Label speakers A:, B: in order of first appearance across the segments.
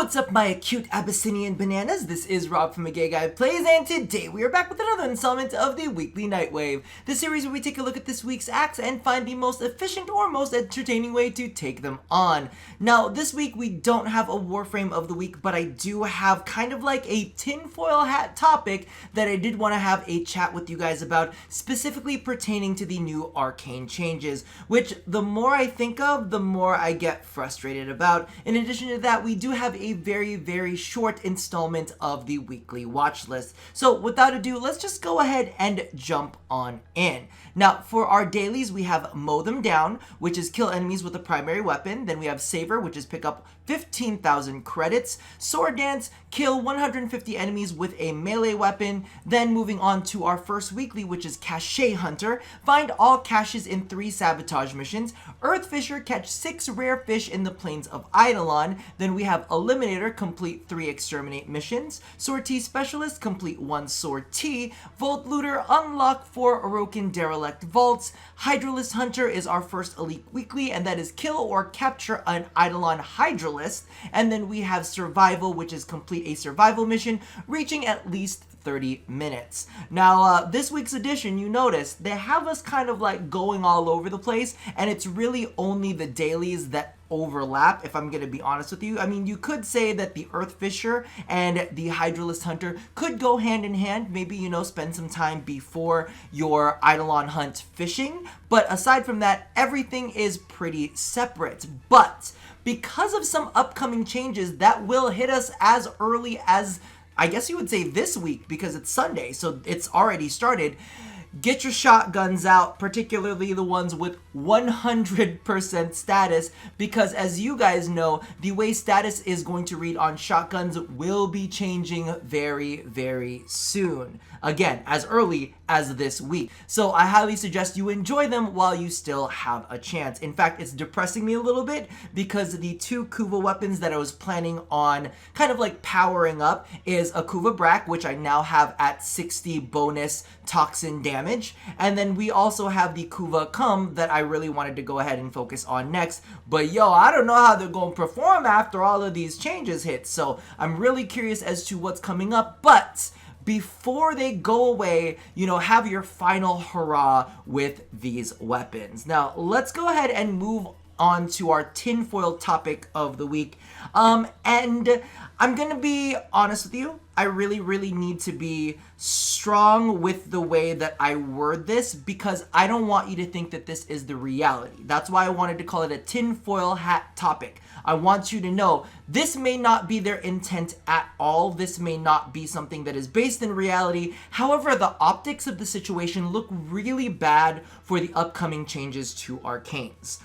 A: What's up, my cute Abyssinian bananas? This is Rob from A Gay Guy Plays, and today we are back with another installment of the Weekly Nightwave, the series where we take a look at this week's acts and find the most efficient or most entertaining way to take them on. Now, this week we don't have a Warframe of the week, but I do have kind of like a tinfoil hat topic that I did want to have a chat with you guys about, specifically pertaining to the new Arcane changes, which the more I think of, the more I get frustrated about. In addition to that, we do have a very short installment of the weekly watch list. So without ado, let's just go ahead and jump on in. Now, for our dailies, we have Mow Them Down, which is kill enemies with a primary weapon. Then we have Savor, which is pick up 15,000 credits. Sword Dance, kill 150 enemies with a melee weapon. Then moving on to our first weekly, which is Cache Hunter. Find all caches in 3 sabotage missions. Earth Fisher, catch 6 rare fish in the plains of Eidolon. Then we have Eliminator, complete 3 exterminate missions. Sortie Specialist, complete 1 sortie. Vault Looter, unlock 4 Orokin Derelict vaults. Hydralist Hunter is our first elite weekly, and that is kill or capture an Eidolon Hydralist. And then we have Survival, which is complete a survival mission, reaching at least 30 minutes. Now, this week's edition, you notice, they have us kind of like going all over the place, and it's really only the dailies that overlap, if I'm going to be honest with you. I mean, you could say that the Earth Fisher and the Hydralist Hunter could go hand in hand, maybe, you know, spend some time before your Eidolon hunt fishing, but aside from that, everything is pretty separate. But because of some upcoming changes that will hit us as early as, I guess you would say, this week, because it's Sunday, so it's already started. Get your shotguns out, particularly the ones with 100% status, because as you guys know, the way status is going to read on shotguns will be changing very soon. Again, as early as this week. So I highly suggest you enjoy them while you still have a chance. In fact, it's depressing me a little bit because the 2 Kuva weapons that I was planning on kind of like powering up is a Kuva Brack, which I now have at 60 bonus toxin damage. And then we also have the Kuva Cum that I really wanted to go ahead and focus on next. But yo, I don't know how they're going to perform after all of these changes hit. So I'm really curious as to what's coming up. But before they go away, you know, have your final hurrah with these weapons. Now, let's go ahead and move on to our tinfoil topic of the week. And I'm gonna be honest with you, I really need to be strong with the way that I word this, because I don't want you to think that this is the reality. That's why I wanted to call it a tinfoil hat topic. I want you to know this may not be their intent at all. This may not be something that is based in reality. However, the optics of the situation look really bad for the upcoming changes to Arcanes.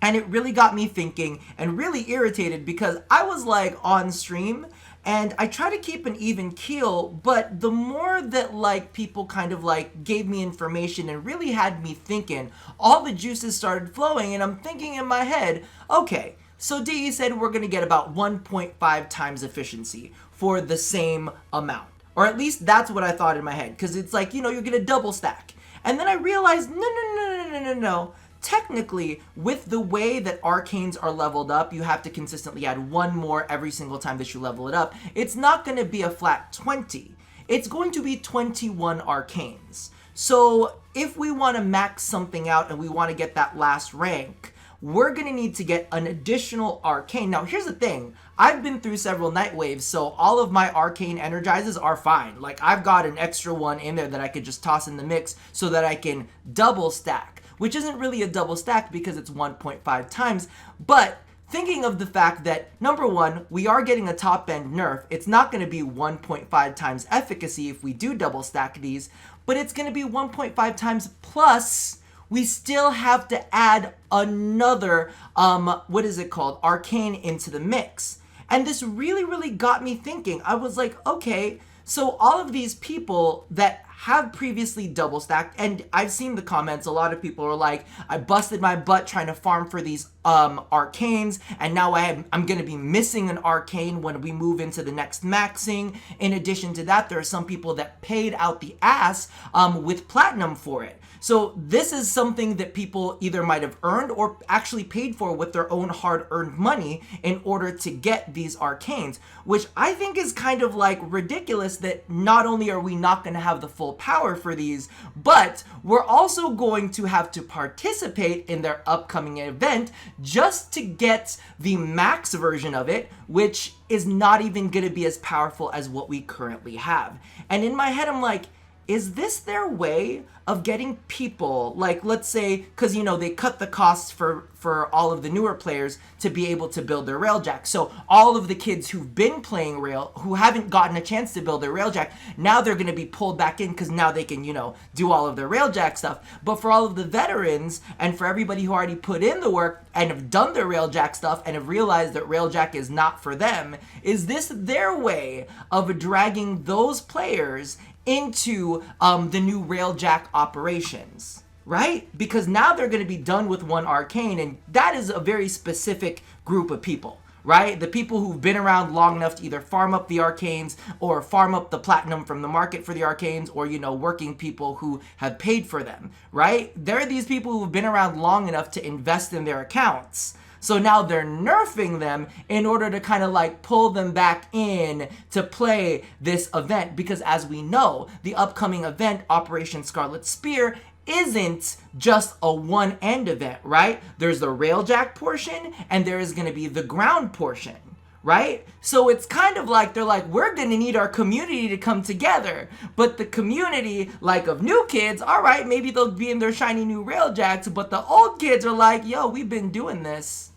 A: And it really got me thinking and really irritated, because I was like on stream and I try to keep an even keel, but the more that like people kind of like gave me information and really had me thinking, all the juices started flowing, and I'm thinking in my head, okay, so DE said we're going to get about 1.5 times efficiency for the same amount. Or at least that's what I thought in my head, because it's like, you know, you're going to double stack. And then I realized, no. Technically, with the way that Arcanes are leveled up, you have to consistently add 1 more every single time that you level it up. It's not going to be a flat 20. It's going to be 21 Arcanes. So if we want to max something out and we want to get that last rank, we're going to need to get an additional Arcane. Now, here's the thing. I've been through several Nightwaves, so all of my Arcane Energizes are fine. Like, I've got an extra one in there that I could just toss in the mix so that I can double stack, which isn't really a double stack because it's 1.5 times. But thinking of the fact that, number one, we are getting a top-end nerf. It's not going to be 1.5 times efficacy if we do double stack these, but it's going to be 1.5 times plus we still have to add another, Arcane into the mix. And this really got me thinking. I was like, okay, so all of these people that have previously double stacked, and I've seen the comments, a lot of people are like, I busted my butt trying to farm for these arcanes, and now I'm gonna be missing an arcane when we move into the next maxing. In addition to that, there are some people that paid out the ass with platinum for it. So this is something that people either might have earned or actually paid for with their own hard-earned money in order to get these arcanes, which I think is kind of like ridiculous that not only are we not going to have the full power for these, but we're also going to have to participate in their upcoming event just to get the max version of it, which is not even going to be as powerful as what we currently have. And in my head, I'm like, is this their way of getting people, like, let's say, because, you know, they cut the costs for all of the newer players to be able to build their railjack. So all of the kids who've been playing rail, who haven't gotten a chance to build their railjack, now they're going to be pulled back in because now they can, you know, do all of their railjack stuff. But for all of the veterans and for everybody who already put in the work and have done their railjack stuff and have realized that railjack is not for them, is this their way of dragging those players into the new railjack operations, right? Because now they're going to be done with one arcane, and that is a very specific group of people, right? The people who've been around long enough to either farm up the arcanes or farm up the platinum from the market for the arcanes, or, you know, working people who have paid for them, right? They're these people who've been around long enough to invest in their accounts. So now they're nerfing them in order to kind of like pull them back in to play this event, because as we know, the upcoming event, Operation Scarlet Spear, isn't just a one-end event, right? There's the railjack portion and there is going to be the ground portion, right? So it's kind of like they're like, we're going to need our community to come together. But the community, like of new kids, all right, maybe they'll be in their shiny new railjacks, but the old kids are like, yo, we've been doing this.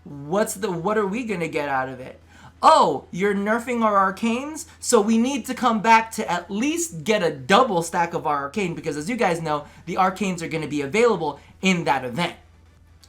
A: What are we going to get out of it? Oh, you're nerfing our arcanes? So we need to come back to at least get a double stack of our arcane, because as you guys know, the arcanes are going to be available in that event,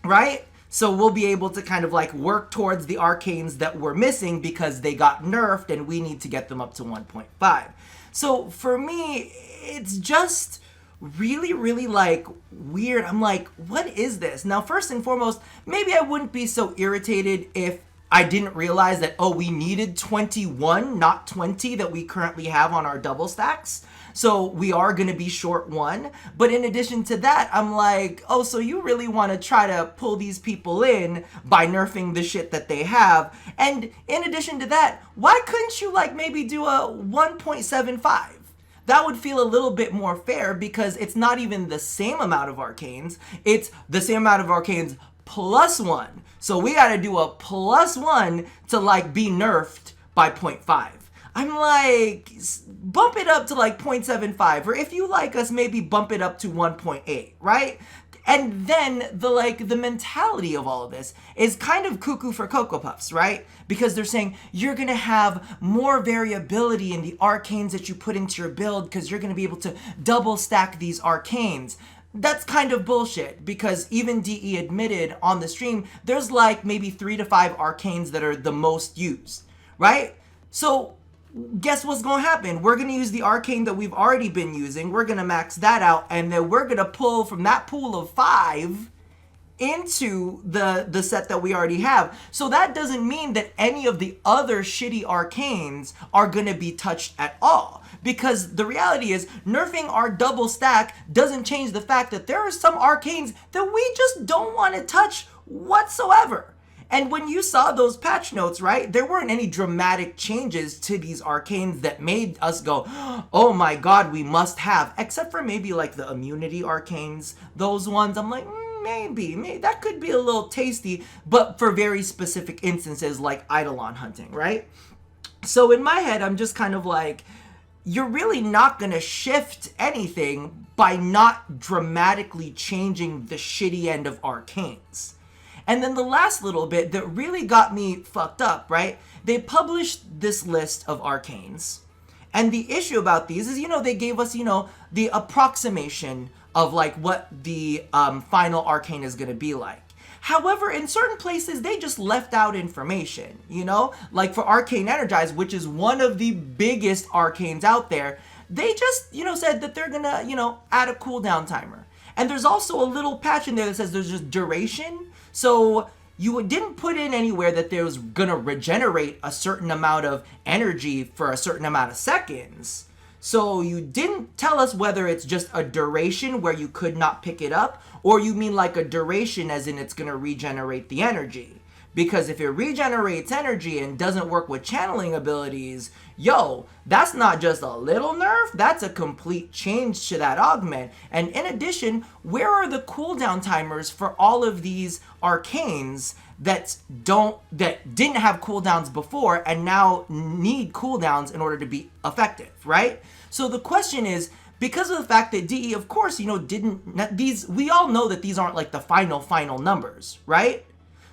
A: right? So we'll be able to kind of like work towards the arcanes that we're missing because they got nerfed and we need to get them up to 1.5. So for me, it's just really, really like weird. I'm like, what is this? Now, first and foremost, maybe I wouldn't be so irritated if I didn't realize that, oh, we needed 21, not 20 that we currently have on our double stacks. So we are going to be short one. But in addition to that, I'm like, oh, so you really want to try to pull these people in by nerfing the shit that they have. And in addition to that, why couldn't you like maybe do a 1.75? That would feel a little bit more fair, because it's not even the same amount of arcanes. It's the same amount of arcanes plus one. So we got to do a plus one to like be nerfed by 0.5. I'm like, bump it up to like 0.75, or if you like us, maybe bump it up to 1.8, right? And then the mentality of all of this is kind of cuckoo for Cocoa Puffs, right? Because they're saying you're going to have more variability in the arcanes that you put into your build because you're going to be able to double stack these arcanes. That's kind of bullshit, because even DE admitted on the stream, there's like maybe 3 to 5 arcanes that are the most used, right? So guess what's going to happen? We're going to use the arcane that we've already been using. We're going to max that out, and then we're going to pull from that pool of 5 into the set that we already have. So that doesn't mean that any of the other shitty arcanes are going to be touched at all. Because the reality is, nerfing our double stack doesn't change the fact that there are some arcanes that we just don't want to touch whatsoever. And when you saw those patch notes, right, there weren't any dramatic changes to these arcanes that made us go, oh my god, we must have. Except for maybe like the immunity arcanes. Those ones, I'm like, maybe that could be a little tasty, but for very specific instances like Eidolon hunting, right? So in my head, I'm just kind of like, you're really not going to shift anything by not dramatically changing the shitty end of arcanes. And then the last little bit that really got me fucked up, right? They published this list of arcanes. And the issue about these is, they gave us, the approximation of like what the final arcane is going to be like. However, in certain places, they just left out information, like for Arcane Energize, which is one of the biggest arcanes out there. they just, said that they're gonna, add a cooldown timer. And there's also a little patch in there that says there's just duration. So you didn't put in anywhere that there was gonna regenerate a certain amount of energy for a certain amount of seconds. So you didn't tell us whether it's just a duration where you could not pick it up, or you mean like a duration as in it's gonna regenerate the energy. Because if it regenerates energy and doesn't work with channeling abilities, that's not just a little nerf, that's a complete change to that augment. And in addition, where are the cooldown timers for all of these arcanes that didn't have cooldowns before and now need cooldowns in order to be effective, right? So the question is, because of the fact that DE, of course, we all know that these aren't like the final numbers, right?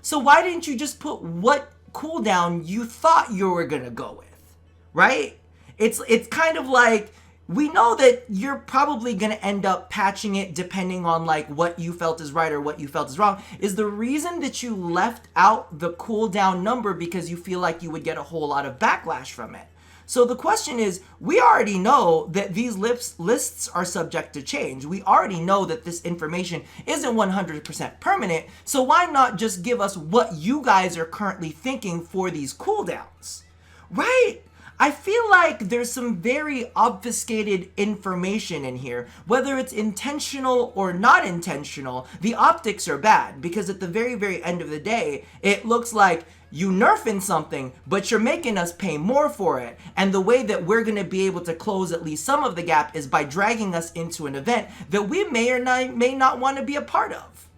A: So why didn't you just put what cooldown you thought you were gonna go with, right? It's kind of like, we know that you're probably gonna end up patching it depending on like what you felt is right or what you felt is wrong. Is the reason that you left out the cooldown number because you feel like you would get a whole lot of backlash from it? So the question is, we already know that these lists are subject to change. We already know that this information isn't 100% permanent, so why not just give us what you guys are currently thinking for these cooldowns, right? I feel like there's some very obfuscated information in here. Whether it's intentional or not intentional, the optics are bad, because at the very, very end of the day, it looks like you nerfing something, but you're making us pay more for it. And the way that we're going to be able to close at least some of the gap is by dragging us into an event that we may or may not want to be a part of.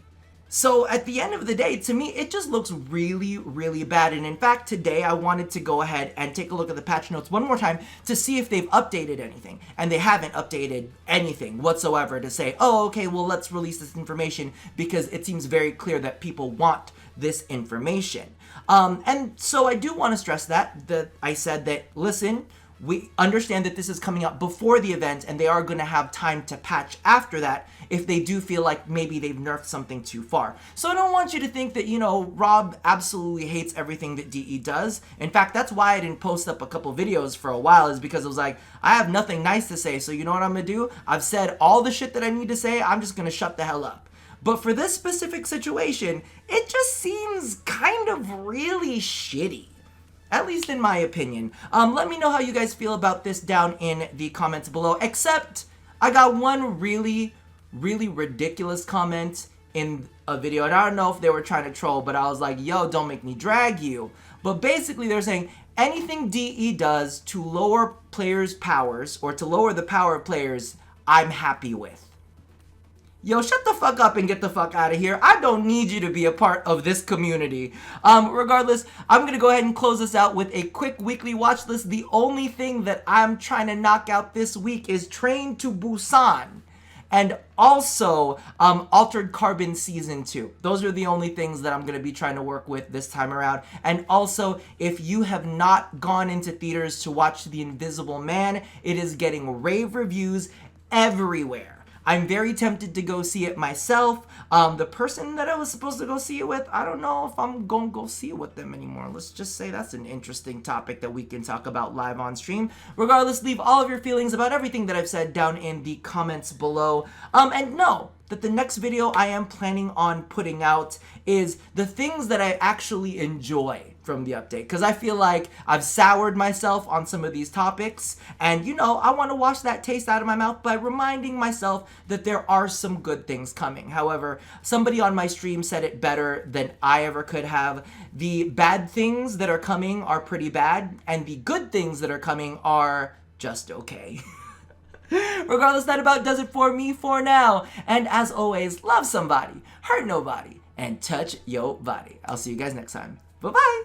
A: So at the end of the day, to me, it just looks really, really bad. And in fact, today I wanted to go ahead and take a look at the patch notes one more time to see if they've updated anything. And they haven't updated anything whatsoever to say, oh, okay, well, let's release this information, because it seems very clear that people want this information. And so I do want to stress that I said that, listen, we understand that this is coming out before the event, and they are going to have time to patch after that if they do feel like maybe they've nerfed something too far. So I don't want you to think that, Rob absolutely hates everything that DE does. In fact, that's why I didn't post up a couple videos for a while, is because it was like, I have nothing nice to say, so you know what I'm going to do? I've said all the shit that I need to say, I'm just going to shut the hell up. But for this specific situation, it just seems kind of really shitty. At least in my opinion. Let me know how you guys feel about this down in the comments below. Except, I got one really, really ridiculous comment in a video. And I don't know if they were trying to troll, but I was like, yo, don't make me drag you. But basically, they're saying, anything DE does to lower players' powers, or to lower the power of players, I'm happy with. Yo, shut the fuck up and get the fuck out of here. I don't need you to be a part of this community. Regardless, I'm going to go ahead and close this out with a quick weekly watch list. The only thing that I'm trying to knock out this week is Train to Busan. And also, Altered Carbon Season 2. Those are the only things that I'm going to be trying to work with this time around. And also, if you have not gone into theaters to watch The Invisible Man, it is getting rave reviews everywhere. I'm very tempted to go see it myself. The person that I was supposed to go see it with, I don't know if I'm going to go see it with them anymore. Let's just say that's an interesting topic that we can talk about live on stream. Regardless, leave all of your feelings about everything that I've said down in the comments below. And know that the next video I am planning on putting out is the things that I actually enjoy from the update, because I feel like I've soured myself on some of these topics, and I want to wash that taste out of my mouth by reminding myself that there are some good things coming. However, somebody on my stream said it better than I ever could have. The bad things that are coming are pretty bad, and the good things that are coming are just okay. Regardless, that about does it for me for now. And as always, love somebody, hurt nobody, and touch your body. I'll see you guys next time. Bye-bye.